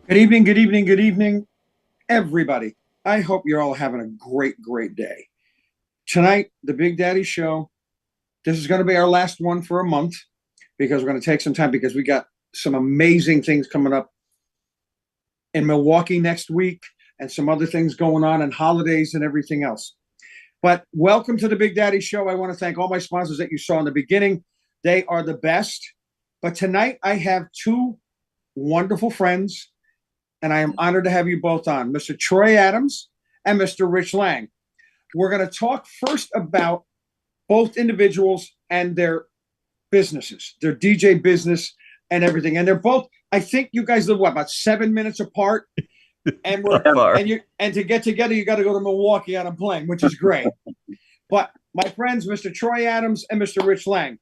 Good evening, good evening, good evening, everybody. I hope you're all having a great day. Tonight, the Big Daddy Show. This is going to be our last one for a month because we're going to take some time because we got some amazing things coming up in Milwaukee next week and some other things going on and holidays and everything else. But welcome to the Big Daddy Show. I want to thank all my sponsors that you saw in the beginning. They are the best. But tonight, I have two wonderful friends and I am honored to have you both on, Mr. Troy Adams and Mr. Rich Lange. We're going to talk first about both individuals and their businesses, their DJ business and everything. And they're both, I think you guys live, about 7 minutes apart? And to get together, you got to go to Milwaukee on a plane, which is great. But my friends, Mr. Troy Adams and Mr. Rich Lange.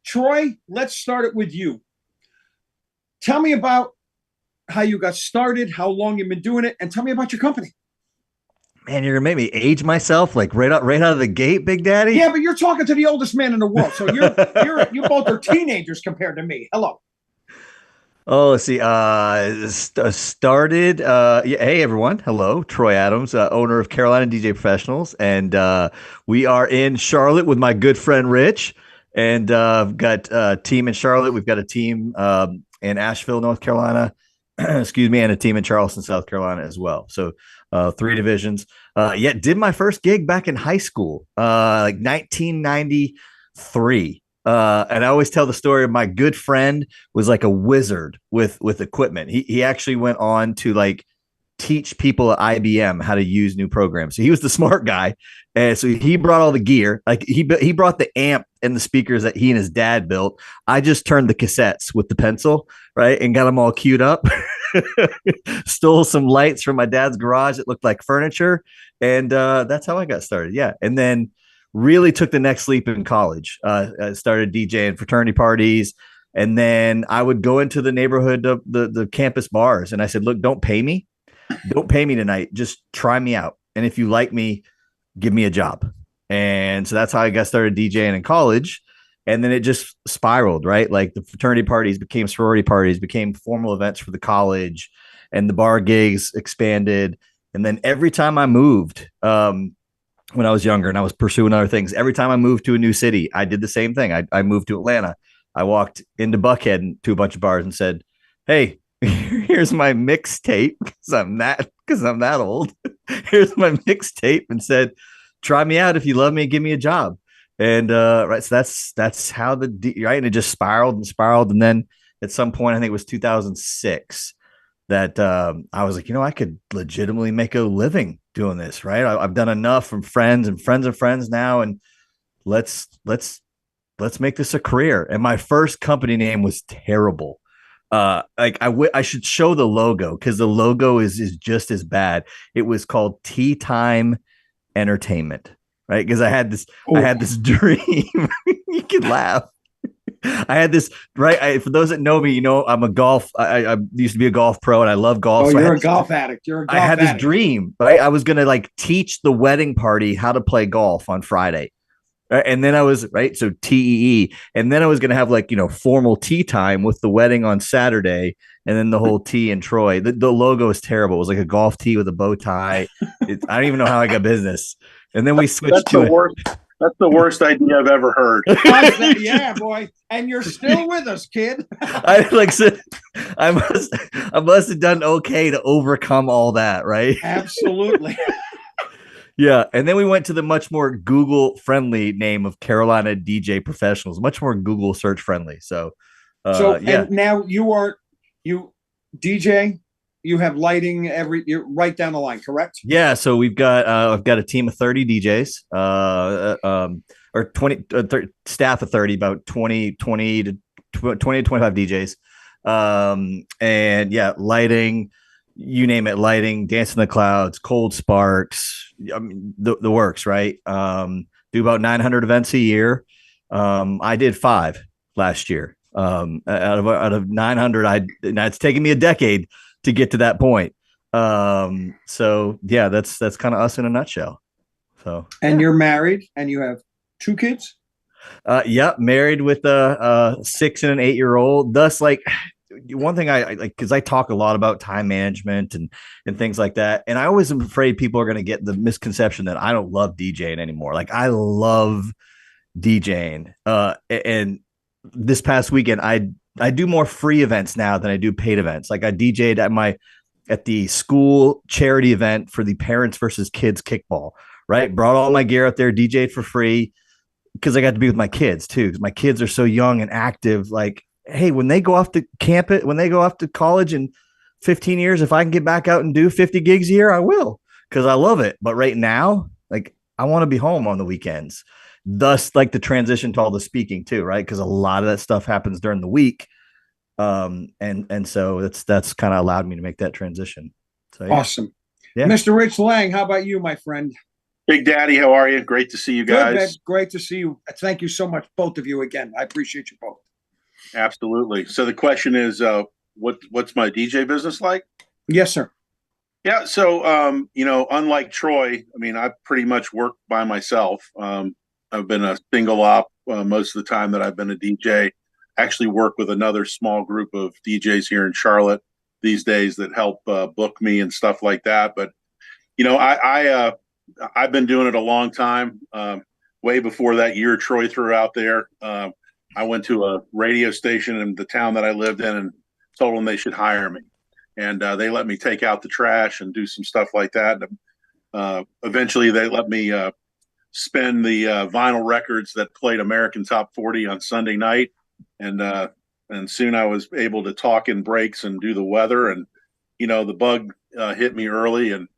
Troy, let's start it with you. Tell me about how you got started, how long you've been doing it, and tell me about your company. Man, you're gonna make me age myself like right out of the gate, Big Daddy. Yeah, but you're talking to the oldest man in the world, so you both are teenagers compared to me. Hello. Oh, let's see. Started. Yeah, hey everyone. Hello, Troy Adams, owner of Carolina DJ Professionals, and we are in Charlotte with my good friend Rich, and I've got a team in Charlotte. We've got a team in Asheville, North Carolina. Excuse me, and a team in Charleston, South Carolina as well. So 3 divisions. Did my first gig back in high school, like 1993. And I always tell the story of my good friend was like a wizard with equipment. He actually went on to like teach people at IBM how to use new programs. So he was the smart guy. And so he brought all the gear. Like he brought the amp and the speakers that he and his dad built. I just turned the cassettes with the pencil, right? And got them all queued up. Stole some lights from my dad's garage that looked like furniture. And that's how I got started. Yeah. And then really took the next leap in college. I started DJing fraternity parties. And then I would go into the neighborhood of the campus bars. And I said, look, don't pay me. Don't pay me tonight. Just try me out. And if you like me, give me a job. And so that's how I got started DJing in college. And then it just spiraled, right? Like the fraternity parties became sorority parties, became formal events for the college, and the bar gigs expanded. And then every time I moved, when I was younger and I was pursuing other things, every time I moved to a new city, I did the same thing. I moved to Atlanta. I walked into Buckhead and to a bunch of bars and said, hey, here's my mixtape because I'm that old. Here's my mixtape and said, try me out if you love me, give me a job. And right, so that's how right, and it just spiraled and spiraled. And then at some point, I think it was 2006, that I was like, I could legitimately make a living doing this, right? I've done enough from friends and friends of friends now, and let's make this a career. And my first company name was terrible. I should show the logo because the logo is just as bad. It was called Tea Time Entertainment, right? Because I had this dream. You can laugh. I had this, right? For those that know me, I'm a golf. I used to be a golf pro, and I love golf. Oh, so you're a golf addict. You're a golf addict. I had this dream, right? I was gonna like teach the wedding party how to play golf on Friday. And then I was right. So TEE. And then I was going to have like, formal tea time with the wedding on Saturday. And then the whole tea in Troy. The logo is terrible. It was like a golf tee with a bow tie. I don't even know how I got business. And then we switched That's the worst idea I've ever heard. Yeah, boy. And you're still with us, kid. I must have done okay to overcome all that, right? Absolutely. Yeah, and then we went to the much more Google-friendly name of Carolina DJ Professionals, much more Google search friendly. So yeah. And now you DJ, you have lighting you're right down the line, correct? Yeah, so I've got a team of 30 DJs, or 20 staff of 30, about 20 to 25 DJs, and yeah, lighting. You name it, lighting, Dance in the Clouds, Cold Sparks, I mean, the works, right? Do about 900 events a year. I did 5 last year. Out of 900, it's taken me a decade to get to that point. So yeah, that's kind of us in a nutshell. So, and you're married and you have 2 kids? Yeah, married with a 6 and an 8-year-old. Thus, like, one thing I like, because I talk a lot about time management and things like that, and I always am afraid people are going to get the misconception that I don't love DJing anymore. Like I love DJing, and this past weekend I do more free events now than I do paid events. Like I DJ'd at the school charity event for the parents versus kids kickball. Right, brought all my gear out there, DJ'd for free because I got to be with my kids too. Because my kids are so young and active. Like, hey, when they go off to when they go off to college in 15 years, if I can get back out and do 50 gigs a year, I will because I love it. But right now, like, I want to be home on the weekends. Thus, like the transition to all the speaking too, right? Because a lot of that stuff happens during the week. And so that's kind of allowed me to make that transition. So yeah. Awesome. Yeah. Mr. Rich Lange, how about you, my friend? Big Daddy, how are you? Great to see you guys. Good, man. Great to see you. Thank you so much, both of you, again. I appreciate you both. Absolutely. So the question is, what's my DJ business like? Yes, sir. Yeah. So, unlike Troy, I mean, I pretty much work by myself. I've been a single op most of the time that I've been a DJ. Actually work with another small group of DJs here in Charlotte these days that help book me and stuff like that. But, I've been doing it a long time, way before that year Troy threw out there. I went to a radio station in the town that I lived in and told them they should hire me. And they let me take out the trash and do some stuff like that. And, eventually, they let me spin the vinyl records that played American Top 40 on Sunday night. And soon I was able to talk in breaks and do the weather. And, the bug hit me early. And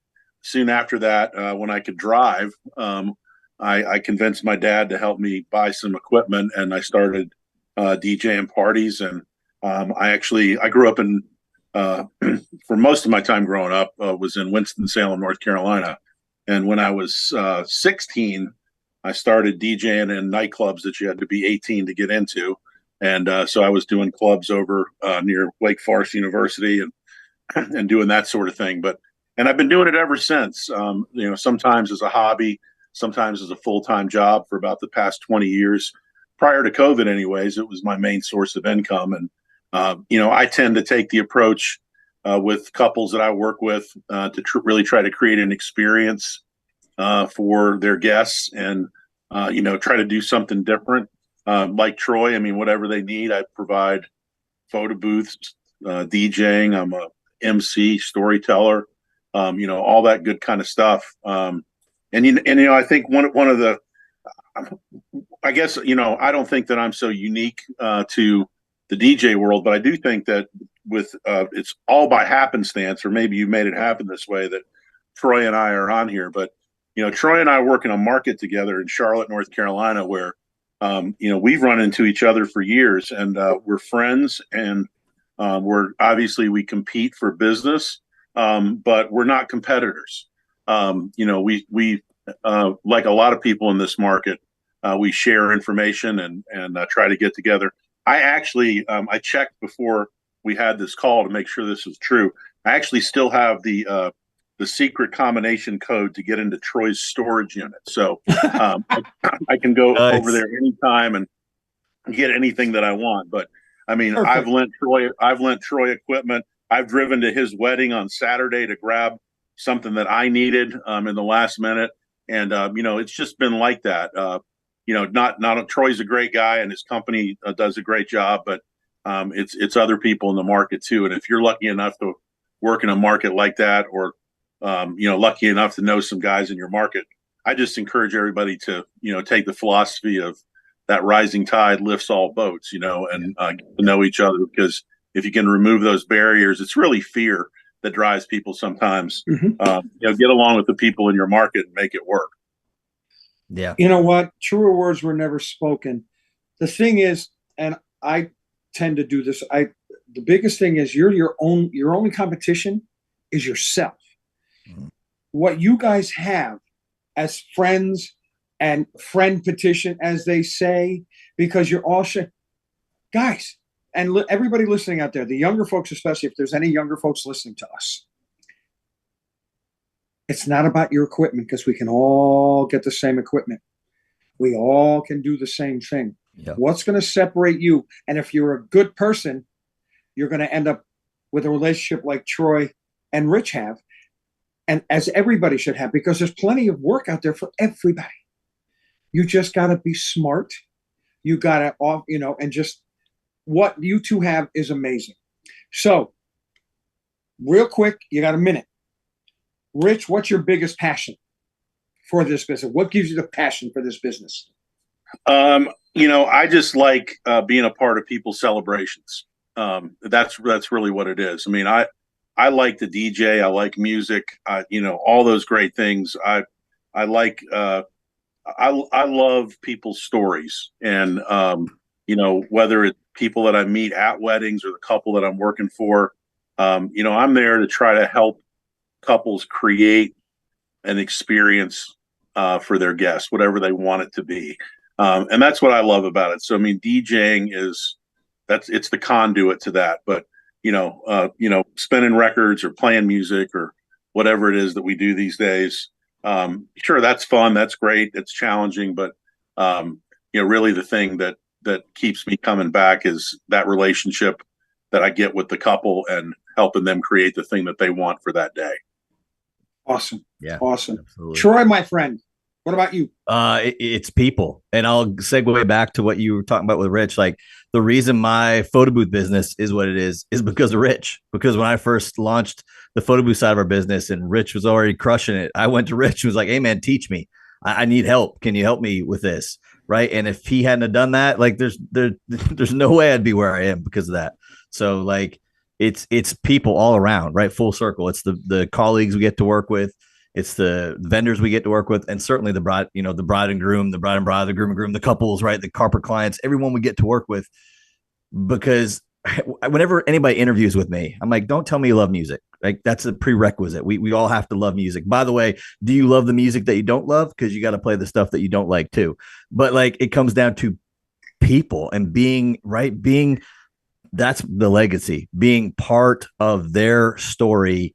soon after that, when I could drive, I convinced my dad to help me buy some equipment, and I started DJing parties. And I grew up in, for most of my time growing up, was in Winston-Salem, North Carolina. And when I was 16, I started DJing in nightclubs that you had to be 18 to get into. And so I was doing clubs over near Wake Forest University and doing that sort of thing. And I've been doing it ever since, sometimes as a hobby, sometimes as a full-time job for about the past 20 years. Prior to COVID anyways, it was my main source of income. And, I tend to take the approach with couples that I work with to really try to create an experience for their guests and, try to do something different. Like Troy, I mean, whatever they need, I provide photo booths, DJing. I'm a MC, storyteller. All that good kind of stuff. I think one of the, I guess, I don't think that I'm so unique to the DJ world, but I do think that with it's all by happenstance, or maybe you made it happen this way, that Troy and I are on here. But, Troy and I work in a market together in Charlotte, North Carolina, where, we've run into each other for years, and we're friends, and we compete for business. But we're not competitors. We like a lot of people in this market, we share information and try to get together. I actually, I checked before we had this call to make sure this was true. I actually still have the secret combination code to get into Troy's storage unit. So I can go over there anytime and get anything that I want. But I mean, perfect. I've lent Troy equipment. I've driven to his wedding on Saturday to grab something that I needed in the last minute. And, it's just been like that. Not Troy's a great guy and his company does a great job, but it's other people in the market too. And if you're lucky enough to work in a market like that, or, lucky enough to know some guys in your market, I just encourage everybody to, take the philosophy of that rising tide lifts all boats, and get to know each other, because if you can remove those barriers, it's really fear that drives people sometimes. Mm-hmm. Get along with the people in your market and make it work. Yeah. You know what? Truer words were never spoken. The thing is, and I tend to do this, the biggest thing is your only competition is yourself. Mm-hmm. What you guys have as friends and friend petition, as they say, because you're all guys. And everybody listening out there, the younger folks, especially if there's any younger folks listening to us, it's not about your equipment, because we can all get the same equipment. We all can do the same thing. Yep. What's going to separate you? And if you're a good person, you're going to end up with a relationship like Troy and Rich have, and as everybody should have, because there's plenty of work out there for everybody. You just got to be smart. You got to, and just what you two have is amazing. So, real quick, you got a minute. Rich, what's your biggest passion for this business? What gives you the passion for this business? I just like being a part of people's celebrations. That's really what it is. I mean, I like to DJ. I like music. All those great things. I like. I love people's stories, and whether it's people that I meet at weddings or the couple that I'm working for, I'm there to try to help couples create an experience for their guests, whatever they want it to be. And that's what I love about it. So, I mean, DJing it's the conduit to that, but spinning records or playing music or whatever it is that we do these days. Sure, that's fun. That's great. It's challenging, but really the thing that keeps me coming back is that relationship that I get with the couple and helping them create the thing that they want for that day. Awesome. Yeah. Awesome. Absolutely. Troy, my friend, what about you? It's people. And I'll segue back to what you were talking about with Rich. Like, the reason my photo booth business is what it is because of Rich. Because when I first launched the photo booth side of our business and Rich was already crushing it, I went to Rich and was like, hey man, teach me. I need help. Can you help me with this? Right. And if he hadn't have done that, like there's no way I'd be where I am because of that. So like it's people all around, right? Full circle. It's the colleagues we get to work with. It's the vendors we get to work with, and certainly the bride, the bride and groom, the bride and bride, the groom and groom, the couples, right? The corporate clients, everyone we get to work with. Because whenever anybody interviews with me, I'm like, don't tell me you love music. Like, that's a prerequisite. We all have to love music. By the way, do you love the music that you don't love? Because you got to play the stuff that you don't like too. But like, it comes down to people and being that's the legacy, being part of their story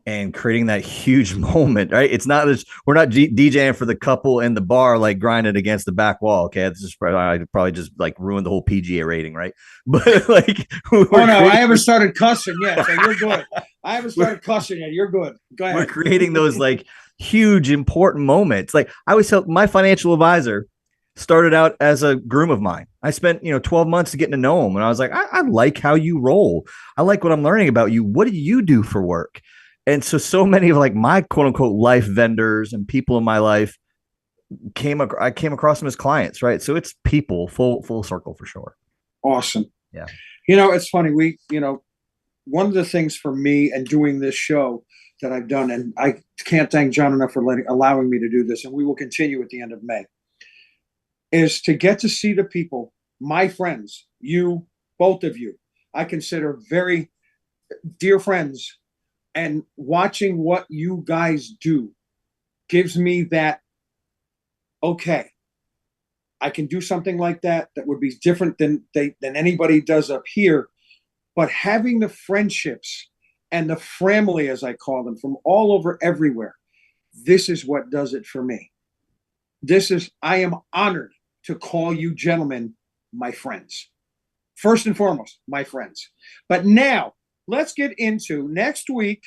and creating that huge moment, right? It's not just, we're not DJing for the couple in the bar, like grinding against the back wall. Okay. This is probably just like ruined the whole PGA rating, right? But like, I haven't started cussing yet. So you're good. I haven't started cussing yet. You're good. Go ahead. We're creating those like huge, important moments. Like, I always tell my financial advisor started out as a groom of mine. I spent, 12 months getting to know him. And I was like, I like how you roll. I like what I'm learning about you. What do you do for work? And so many of like my quote unquote life vendors and people in my life I came across them as clients, right? So it's people, full circle for sure. Awesome. Yeah. It's funny. One of the things for me and doing this show that I've done, and I can't thank John enough for allowing me to do this, and we will continue at the end of May, is to get to see the people, my friends, you, both of you, I consider very dear friends. And watching what you guys do gives me that, okay, I can do something like that would be different than anybody does up here. But having the friendships and the family, as I call them, from all over everywhere, this is what does it for me. I am honored to call you gentlemen my friends. First and foremost, my friends. But now, let's get into next week,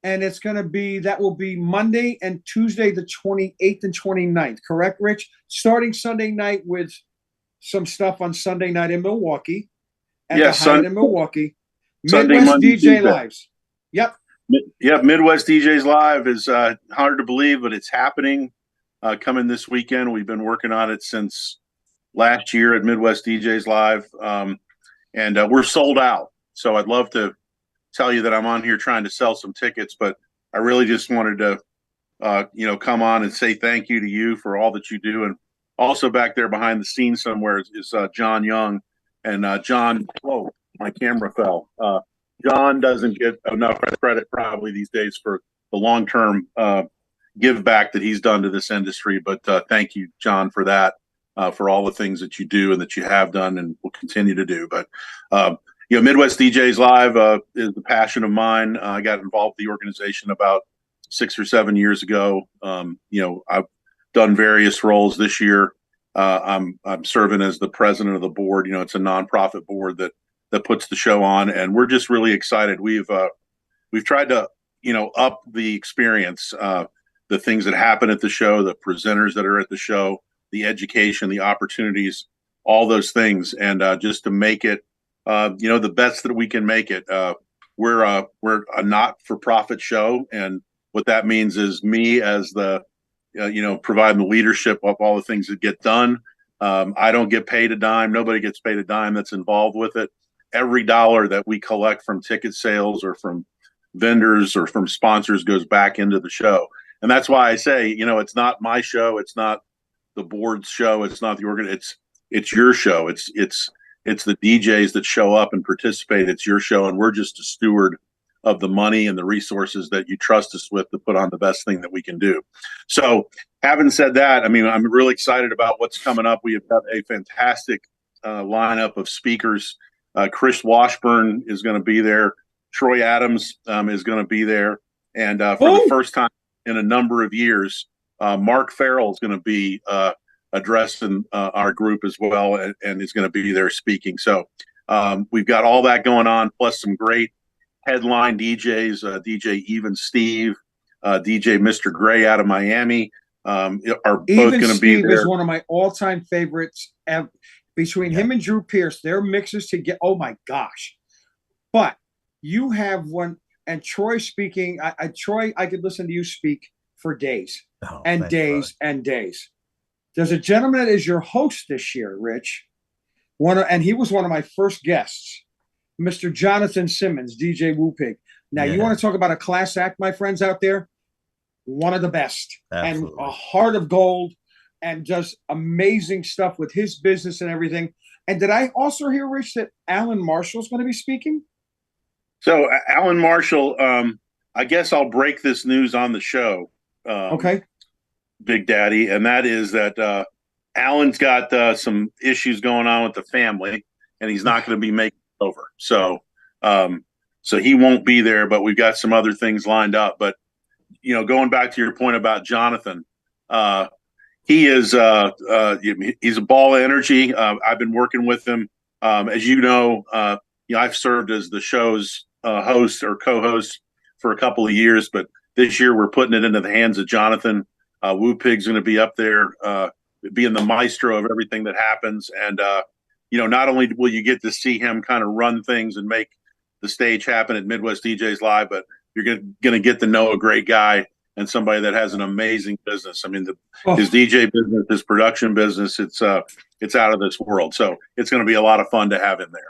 and that will be Monday and Tuesday, the 28th and 29th. Correct, Rich? Starting Sunday night with some stuff on Sunday night in Milwaukee. In Milwaukee. Sunday, Midwest Monday, DJ Tuesday. Lives. Yep. Midwest DJs Live is hard to believe, but it's happening. Coming this weekend. We've been working on it since last year at Midwest DJs Live, and we're sold out. So I'd love to tell you that I'm on here trying to sell some tickets, but I really just wanted to, come on and say thank you to you for all that you do. And also back there behind the scenes somewhere is John Young. And John, whoa, my camera fell. John doesn't get enough credit probably these days for the long-term give back that he's done to this industry. But thank you, John, for that, for all the things that you do and that you have done and will continue to do. But Midwest DJs Live is the passion of mine. I got involved with the organization about 6 or 7 years ago. I've done various roles this year. I'm serving as the president of the board. It's a nonprofit board that that puts the show on, and we're just really excited. We've tried to, up the experience, the things that happen at the show, the presenters that are at the show, the education, the opportunities, all those things, and just to make it, the best that we can make it. We're a not-for-profit show, and what that means is me as the, providing the leadership of all the things that get done. I don't get paid a dime. Nobody gets paid a dime that's involved with it. Every dollar that we collect from ticket sales or from vendors or from sponsors goes back into the show. And that's why I say, it's not my show. It's not the board's show. It's not the it's your show. It's the DJs that show up and participate. It's your show. And we're just a steward of the money and the resources that you trust us with to put on the best thing that we can do. So having said that, I'm really excited about what's coming up. We have got a fantastic lineup of speakers. Chris Washburn is going to be there. Troy Adams is going to be there. And for the first time in a number of years, Mark Farrell is going to be addressing our group as well, and is going to be there speaking. So we've got all that going on, plus some great headline DJs, DJ Even Steve, DJ Mr. Gray out of Miami are both going to be there. Is one of my all-time favorites. Between him and Drew Pierce, their mixes to get, oh my gosh. But you have one, and Troy speaking, Troy, I could listen to you speak for days and days and days. There's a gentleman that is your host this year, Rich, and he was one of my first guests, Mr. Jonathan Simmons, DJ Woo Pig. Now, you want to talk about a class act, my friends out there? One of the best. Absolutely. And a heart of gold, and does amazing stuff with his business and everything. And did I also hear, Rich, that Alan Marshall's going to be speaking? So Alan Marshall, I guess I'll break this news on the show. Okay. Big Daddy. And that is that Alan's got some issues going on with the family, and he's not going to be making it over. So he won't be there, but we've got some other things lined up. But, going back to your point about Jonathan, he is he's a ball of energy. I've been working with him. As you know, I've served as the show's host or co-host for a couple of years, but this year we're putting it into the hands of Jonathan. Woo Pig's going to be up there, being the maestro of everything that happens. And, not only will you get to see him kind of run things and make the stage happen at Midwest DJs Live, but you're going to get to know a great guy and somebody that has an amazing business. His DJ business, his production business, it's out of this world. So it's going to be a lot of fun to have him there.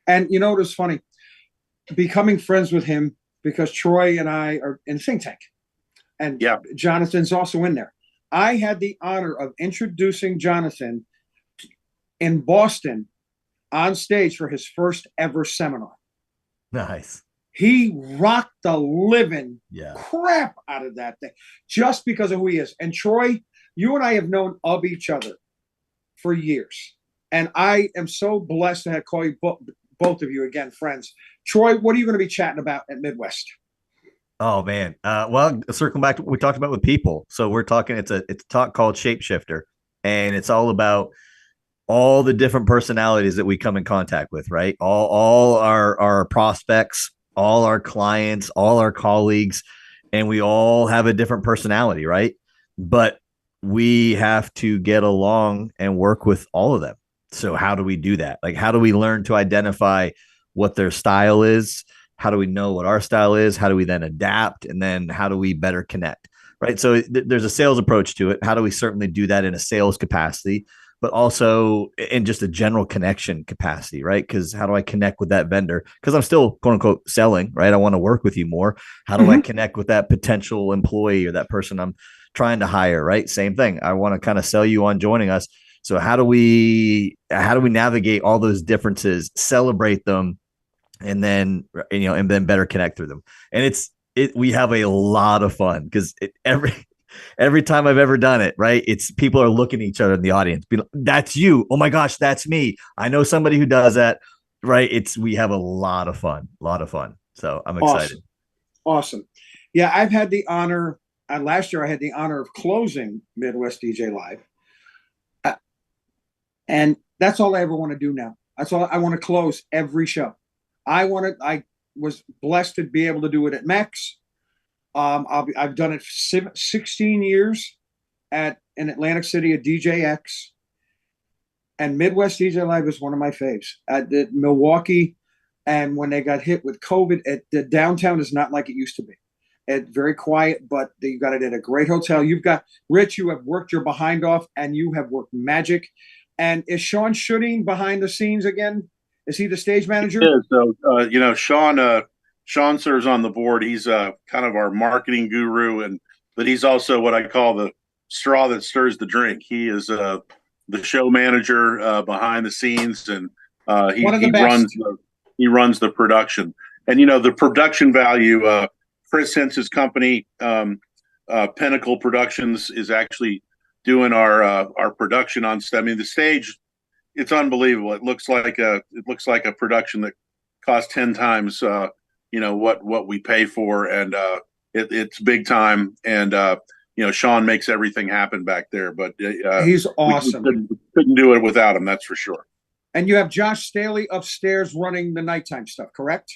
And it was funny becoming friends with him because Troy and I are in Think Tank, and Jonathan's also in there. I had the honor of introducing Jonathan in Boston on stage for his first ever seminar. Nice. He rocked the living crap out of that thing just because of who he is. And Troy, you and I have known of each other for years. And I am so blessed to have called you both of you again, friends. Troy, what are you going to be chatting about at Midwest? Oh man. Well, circling back to what we talked about with people. So we're talking, it's a talk called Shapeshifter, and it's all about all the different personalities that we come in contact with, right? All our prospects, all our clients, all our colleagues, and we all have a different personality, right? But we have to get along and work with all of them. So how do we do that? Like, how do we learn to identify what their style is? How do we know what our style is? How do we then adapt? And then how do we better connect, right? So there's a sales approach to it. How do we certainly do that in a sales capacity, but also in just a general connection capacity, right? Because how do I connect with that vendor? Because I'm still, quote unquote, selling, right? I want to work with you more. How do I connect with that potential employee or that person I'm trying to hire, right? Same thing. I want to kind of sell you on joining us. So how do we navigate all those differences, celebrate them, and then better connect through them? And we have a lot of fun because every time I've ever done it, right, it's people are looking at each other in the audience. That's you. Oh my gosh, that's me. I know somebody who does that, right? We have a lot of fun. So I'm excited. Awesome. Yeah, I've had the honor. Last year I had the honor of closing Midwest DJ Live. And that's all I ever want to do now. That's all I want to close every show. I was blessed to be able to do it at Max. I've done it 16 years in Atlantic City at DJX, and Midwest DJ Live is one of my faves. At Milwaukee, and when they got hit with COVID, the downtown is not like it used to be. It's very quiet, but you got it at a great hotel. You've got Rich. You have worked your behind off, and you have worked magic. And is Sean shooting behind the scenes again? Is he the stage manager? Yeah, so Sean serves on the board. He's kind of our marketing guru, but he's also what I call the straw that stirs the drink. He is the show manager behind the scenes, and he runs the production. And the production value. Chris Hence's company, Pinnacle Productions, is actually doing our production on stage. I mean, the stage, it's unbelievable. It looks like a production that costs 10 times what we pay for, and it's big time. And Sean makes everything happen back there. But he's awesome. We couldn't do it without him. That's for sure. And you have Josh Staley upstairs running the nighttime stuff, correct?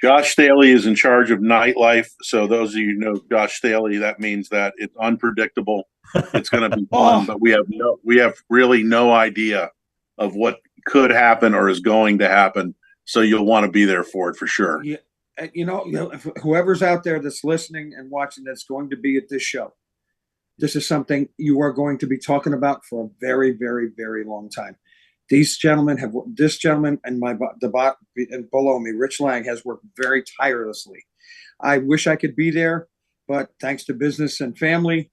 Josh Staley is in charge of nightlife. So those of you who know Josh Staley, that means that it's unpredictable. It's going to be fun, but we have really no idea of what could happen or is going to happen. So you'll want to be there for it for sure. Yeah, whoever's out there that's listening and watching that's going to be at this show, this is something you are going to be talking about for a very, very, very long time. This gentleman and and below me, Rich Lange, has worked very tirelessly. I wish I could be there, but thanks to business and family,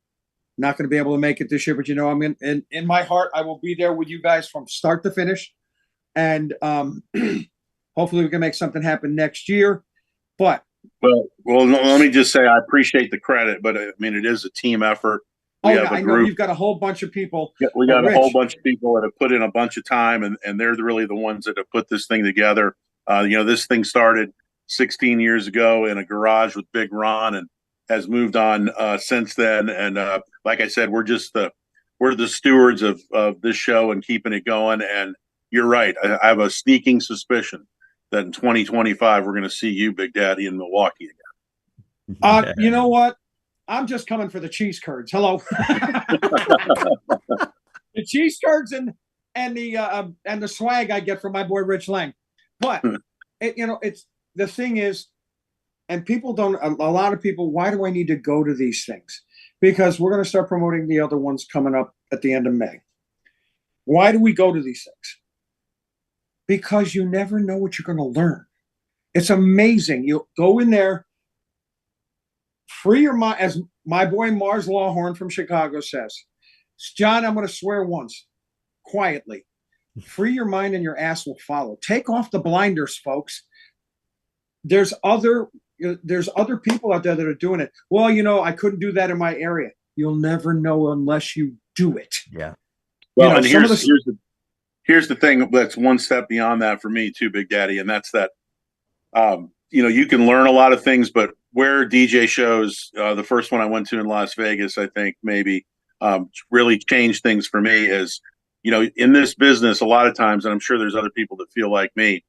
not going to be able to make it this year. But I'm in my heart, I will be there with you guys from start to finish, and hopefully we can make something happen next year. But well, let me just say I appreciate the credit, but I mean it is a team effort. I know you've got a whole bunch of people. Yeah, we got a whole bunch of people that have put in a bunch of time, and they're really the ones that have put this thing together. This thing started 16 years ago in a garage with Big Ron, and has moved on since then. And like I said, we're the stewards of this show and keeping it going. And you're right. I have a sneaking suspicion that in 2025 we're going to see you, Big Daddy, in Milwaukee again. You know what? I'm just coming for the cheese curds. Hello. The cheese curds and the swag I get from my boy Rich Lange. But it's the thing is, and people don't. A lot of people. Why do I need to go to these things? Because we're going to start promoting the other ones coming up at the end of May. Why do we go to these things? Because you never know what you're going to learn. It's amazing. You go in there. Free your mind, as my boy Mars Lawhorn from Chicago says. John, I'm going to swear once, quietly. Free your mind and your ass will follow. Take off the blinders, folks. There's other people out there that are doing it. Well, I couldn't do that in my area. You'll never know unless you do it. Yeah. Well, and here's the thing that's one step beyond that for me too, Big Daddy, and that's that. You can learn a lot of things, but where DJ shows, the first one I went to in Las Vegas, I think maybe really changed things for me is, in this business, a lot of times, and I'm sure there's other people that feel like me,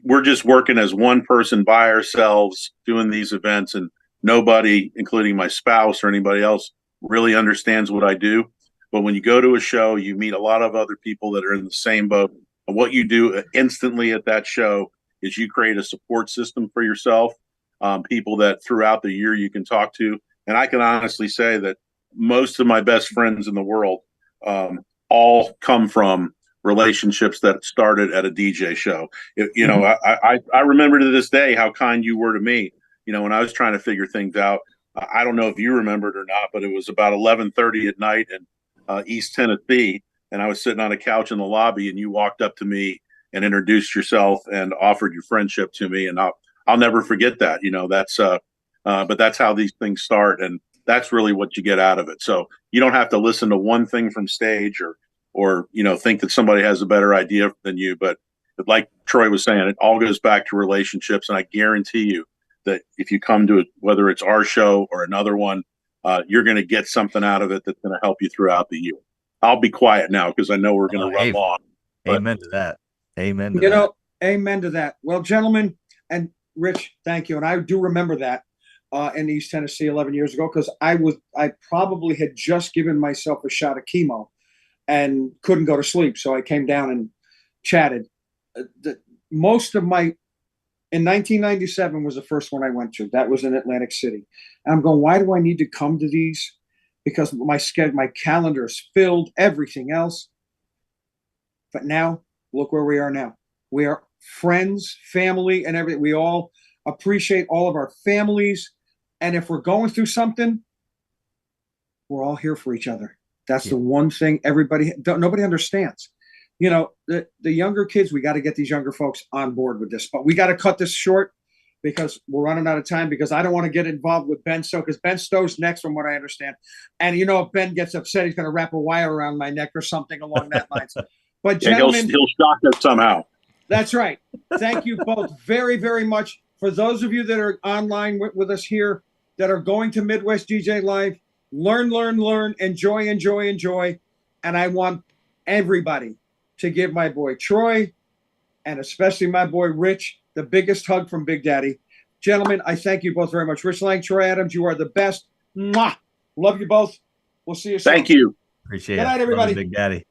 we're just working as one person by ourselves doing these events, and nobody, including my spouse or anybody else, really understands what I do. But when you go to a show, you meet a lot of other people that are in the same boat. And what you do instantly at that show is you create a support system for yourself, people that throughout the year you can talk to. And I can honestly say that most of my best friends in the world all come from relationships that started at a DJ show. I remember to this day how kind you were to me, when I was trying to figure things out. I don't know if you remembered or not, but it was about 11:30 at night in East Tennessee, and I was sitting on a couch in the lobby, and you walked up to me and introduced yourself and offered your friendship to me, and I'll never forget that. But that's how these things start, and that's really what you get out of it. So you don't have to listen to one thing from stage or think that somebody has a better idea than you. But like Troy was saying, it all goes back to relationships, and I guarantee you that if you come to it, whether it's our show or another one, you're going to get something out of it that's going to help you throughout the year. I'll be quiet now because I know we're going to run long. Amen to that. Amen to You that. know, amen to that. Well, gentlemen, and Rich, thank you. And I do remember that in East Tennessee 11 years ago, because I probably had just given myself a shot of chemo and couldn't go to sleep. So I came down and chatted. Most of my, in 1997 was the first one I went to. That was in Atlantic City. And I'm going, why do I need to come to these? Because my schedule, my calendar is filled, everything else. But now, look where we are now. We are friends, family, and everything. We all appreciate all of our families. And if we're going through something, we're all here for each other. That's the one thing nobody understands. You know, the younger kids, we got to get these younger folks on board with this. But we got to cut this short because we're running out of time, because I don't want to get involved with Ben Stowe, because Ben Stowe's next from what I understand. And, you know, if Ben gets upset, he's going to wrap a wire around my neck or something along that lines. But gentlemen, he'll shock us somehow. That's right. Thank you both very, very much. For those of you that are online with us here, that are going to Midwest DJ Live, learn, enjoy. And I want everybody to give my boy Troy, and especially my boy Rich, the biggest hug from Big Daddy. Gentlemen, I thank you both very much. Rich Lange, Troy Adams, you are the best. Mwah! Love you both. We'll see you soon. Thank you. Appreciate it. Good night, everybody. Big Daddy.